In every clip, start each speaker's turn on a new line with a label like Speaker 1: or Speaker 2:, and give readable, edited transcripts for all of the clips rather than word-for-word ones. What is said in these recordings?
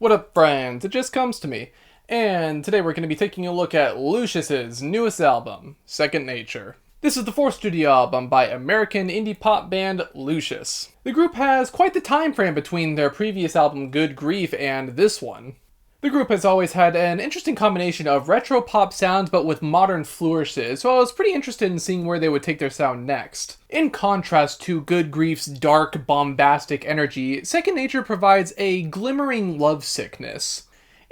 Speaker 1: What up, friends? It just comes to me. And today we're going to be taking a look at Lucius's newest album, Second Nature. This is the fourth studio album by American indie pop band Lucius. The group has quite the time frame between their previous album Good Grief and this one. The group has always had an interesting combination of retro pop sounds but with modern flourishes, so I was pretty interested in seeing where they would take their sound next. In contrast to Good Grief's dark, bombastic energy, Second Nature provides a glimmering lovesickness.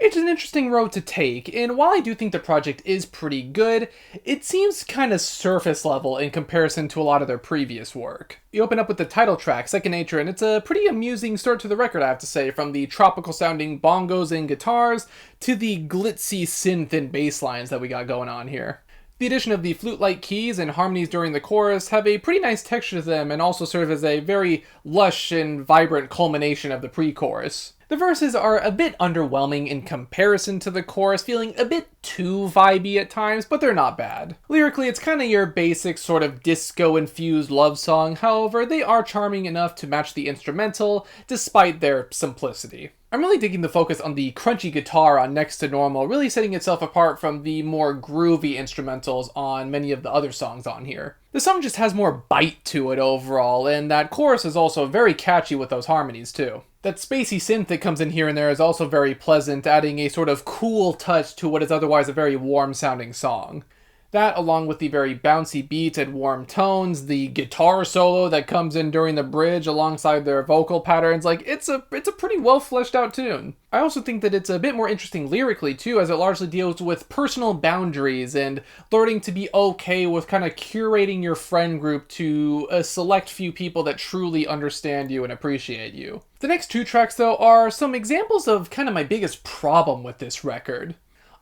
Speaker 1: It's an interesting road to take, and while I do think the project is pretty good, it seems kinda surface level in comparison to a lot of their previous work. You open up with the title track, Second Nature, and it's a pretty amusing start to the record, I have to say, from the tropical sounding bongos and guitars to the glitzy synth and bass lines that we got going on here. The addition of the flute-like keys and harmonies during the chorus have a pretty nice texture to them and also serve as a very lush and vibrant culmination of the pre-chorus. The verses are a bit underwhelming in comparison to the chorus, feeling a bit too vibey at times, but they're not bad. Lyrically, it's kinda your basic sort of disco-infused love song, however, they are charming enough to match the instrumental, despite their simplicity. I'm really digging the focus on the crunchy guitar on Next to Normal, really setting itself apart from the more groovy instrumentals on many of the other songs on here. The song just has more bite to it overall, and that chorus is also very catchy with those harmonies too. That spacey synth that comes in here and there is also very pleasant, adding a sort of cool touch to what is otherwise a very warm-sounding song. That, along with the very bouncy beats and warm tones, the guitar solo that comes in during the bridge alongside their vocal patterns, it's a pretty well fleshed out tune. I also think that it's a bit more interesting lyrically too, as it largely deals with personal boundaries and learning to be okay with kind of curating your friend group to a select few people that truly understand you and appreciate you. The next two tracks though are some examples of kind of my biggest problem with this record.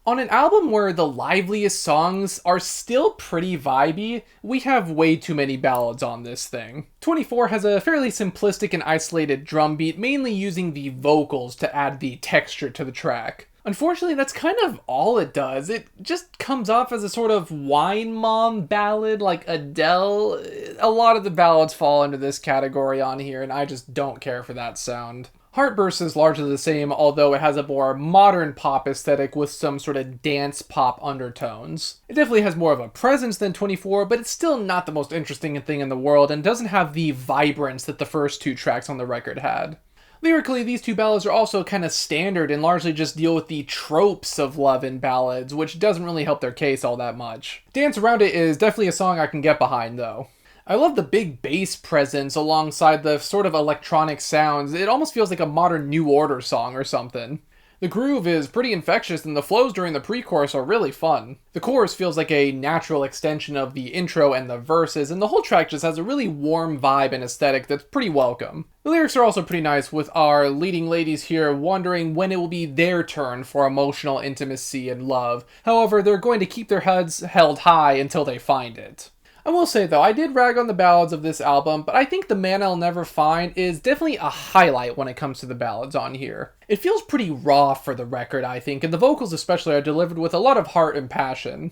Speaker 1: On an album where the liveliest songs are still pretty vibey, we have way too many ballads on this thing. 24 has a fairly simplistic and isolated drum beat, mainly using the vocals to add the texture to the track. Unfortunately, that's kind of all it does. It just comes off as a sort of wine mom ballad like Adele. A lot of the ballads fall into this category on here, and I just don't care for that sound. Heartburst is largely the same, although it has a more modern pop aesthetic with some sort of dance pop undertones. It definitely has more of a presence than 24, but it's still not the most interesting thing in the world and doesn't have the vibrance that the first two tracks on the record had. Lyrically, these two ballads are also kind of standard and largely just deal with the tropes of love in ballads, which doesn't really help their case all that much. Dance Around It is definitely a song I can get behind though. I love the big bass presence alongside the sort of electronic sounds. It almost feels like a modern New Order song or something. The groove is pretty infectious and the flows during the pre-chorus are really fun. The chorus feels like a natural extension of the intro and the verses, and the whole track just has a really warm vibe and aesthetic that's pretty welcome. The lyrics are also pretty nice, with our leading ladies here wondering when it will be their turn for emotional intimacy and love. However, they're going to keep their heads held high until they find it. I will say though, I did rag on the ballads of this album, but I think The Man I'll Never Find is definitely a highlight when it comes to the ballads on here. It feels pretty raw for the record, I think, and the vocals especially are delivered with a lot of heart and passion.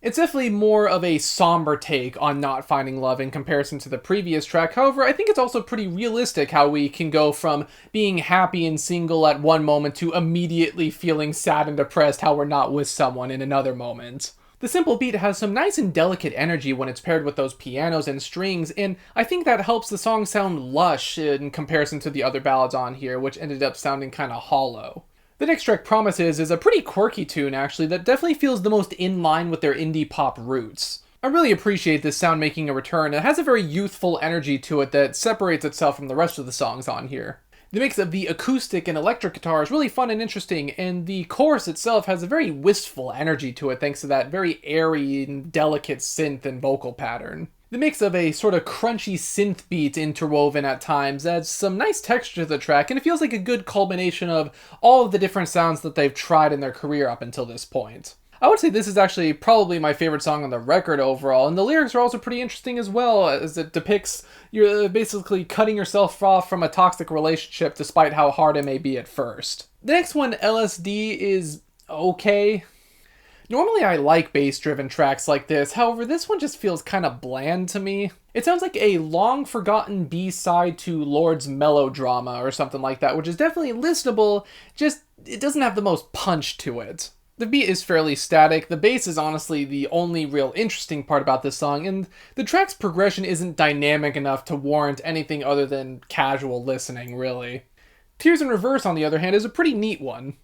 Speaker 1: It's definitely more of a somber take on not finding love in comparison to the previous track. However, I think it's also pretty realistic how we can go from being happy and single at one moment to immediately feeling sad and depressed how we're not with someone in another moment. The simple beat has some nice and delicate energy when it's paired with those pianos and strings, and I think that helps the song sound lush in comparison to the other ballads on here, which ended up sounding kinda hollow. The next track, Promises, is a pretty quirky tune actually that definitely feels the most in line with their indie pop roots. I really appreciate this sound making a return. It has a very youthful energy to it that separates itself from the rest of the songs on here. The mix of the acoustic and electric guitar is really fun and interesting, and the chorus itself has a very wistful energy to it thanks to that very airy and delicate synth and vocal pattern. The mix of a sort of crunchy synth beat interwoven at times adds some nice texture to the track, and it feels like a good culmination of all of the different sounds that they've tried in their career up until this point. I would say this is actually probably my favorite song on the record overall, and the lyrics are also pretty interesting as well, as it depicts you're basically cutting yourself off from a toxic relationship despite how hard it may be at first. The next one, LSD, is okay. Normally I like bass-driven tracks like this, however this one just feels kinda bland to me. It sounds like a long-forgotten B-side to Lord's Melodrama or something like that, which is definitely listenable, just it doesn't have the most punch to it. The beat is fairly static, the bass is honestly the only real interesting part about this song, and the track's progression isn't dynamic enough to warrant anything other than casual listening, really. Tears in Reverse, on the other hand, is a pretty neat one.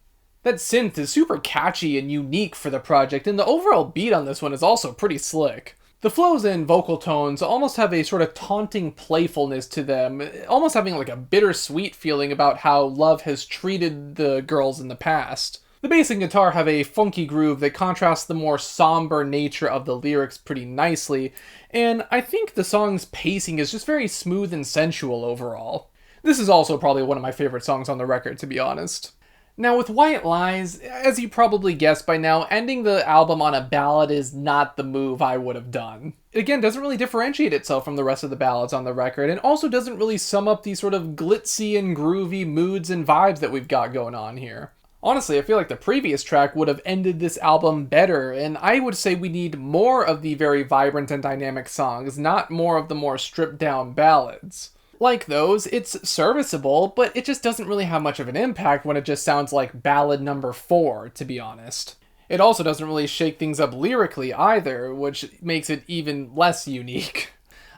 Speaker 1: That synth is super catchy and unique for the project, and the overall beat on this one is also pretty slick. The flows and vocal tones almost have a sort of taunting playfulness to them, almost having like a bittersweet feeling about how love has treated the girls in the past. The bass and guitar have a funky groove that contrasts the more somber nature of the lyrics pretty nicely, and I think the song's pacing is just very smooth and sensual overall. This is also probably one of my favorite songs on the record, to be honest. Now, with White Lies, as you probably guessed by now, ending the album on a ballad is not the move I would have done. It again doesn't really differentiate itself from the rest of the ballads on the record, and also doesn't really sum up these sort of glitzy and groovy moods and vibes that we've got going on here. Honestly, I feel like the previous track would have ended this album better, and I would say we need more of the very vibrant and dynamic songs, not more of the more stripped down ballads. Like those, it's serviceable, but it just doesn't really have much of an impact when it just sounds like ballad number 4, to be honest. It also doesn't really shake things up lyrically either, which makes it even less unique.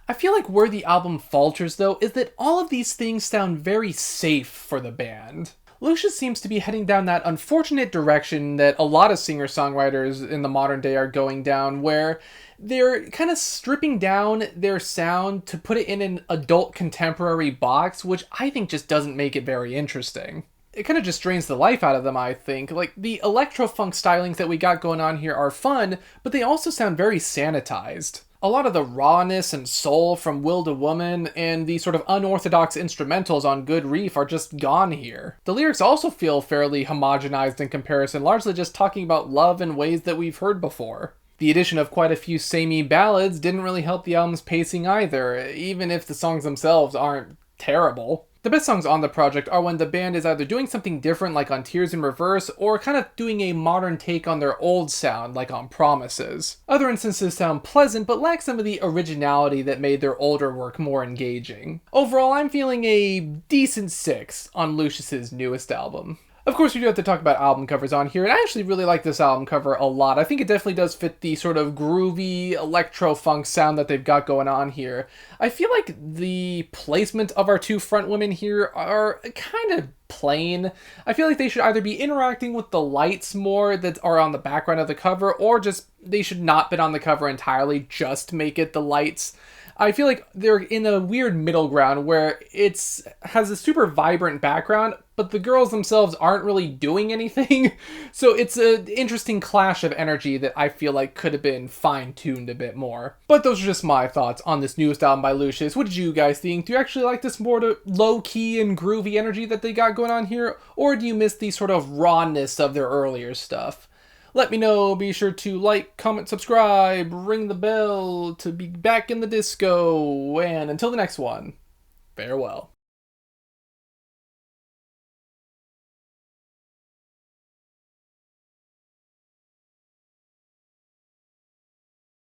Speaker 1: I feel like where the album falters though is that all of these things sound very safe for the band. Lucius seems to be heading down that unfortunate direction that a lot of singer-songwriters in the modern day are going down, where they're kind of stripping down their sound to put it in an adult contemporary box, which I think just doesn't make it very interesting. It kind of just drains the life out of them, I think. Like, the electro-funk stylings that we got going on here are fun, but they also sound very sanitized. A lot of the rawness and soul from Will to Woman and the sort of unorthodox instrumentals on Good Reef are just gone here. The lyrics also feel fairly homogenized in comparison, largely just talking about love in ways that we've heard before. The addition of quite a few samey ballads didn't really help the album's pacing either, even if the songs themselves aren't terrible. The best songs on the project are when the band is either doing something different like on Tears in Reverse, or kind of doing a modern take on their old sound like on Promises. Other instances sound pleasant, but lack some of the originality that made their older work more engaging. Overall, I'm feeling a decent 6 on Lucius's newest album. Of course, we do have to talk about album covers on here, and I actually really like this album cover a lot. I think it definitely does fit the sort of groovy electro-funk sound that they've got going on here. I feel like the placement of our two front women here are kind of plain. I feel like they should either be interacting with the lights more that are on the background of the cover, or just they should not been on the cover entirely, just make it the lights. I feel like they're in a weird middle ground where has a super vibrant background, but the girls themselves aren't really doing anything. So it's an interesting clash of energy that I feel like could have been fine-tuned a bit more. But those are just my thoughts on this newest album by Lucius. What did you guys think? Do you actually like this more low-key and groovy energy that they got going on here? Or do you miss the sort of rawness of their earlier stuff? Let me know. Be sure to like, comment, subscribe, ring the bell to be back in the disco. And until the next one, farewell.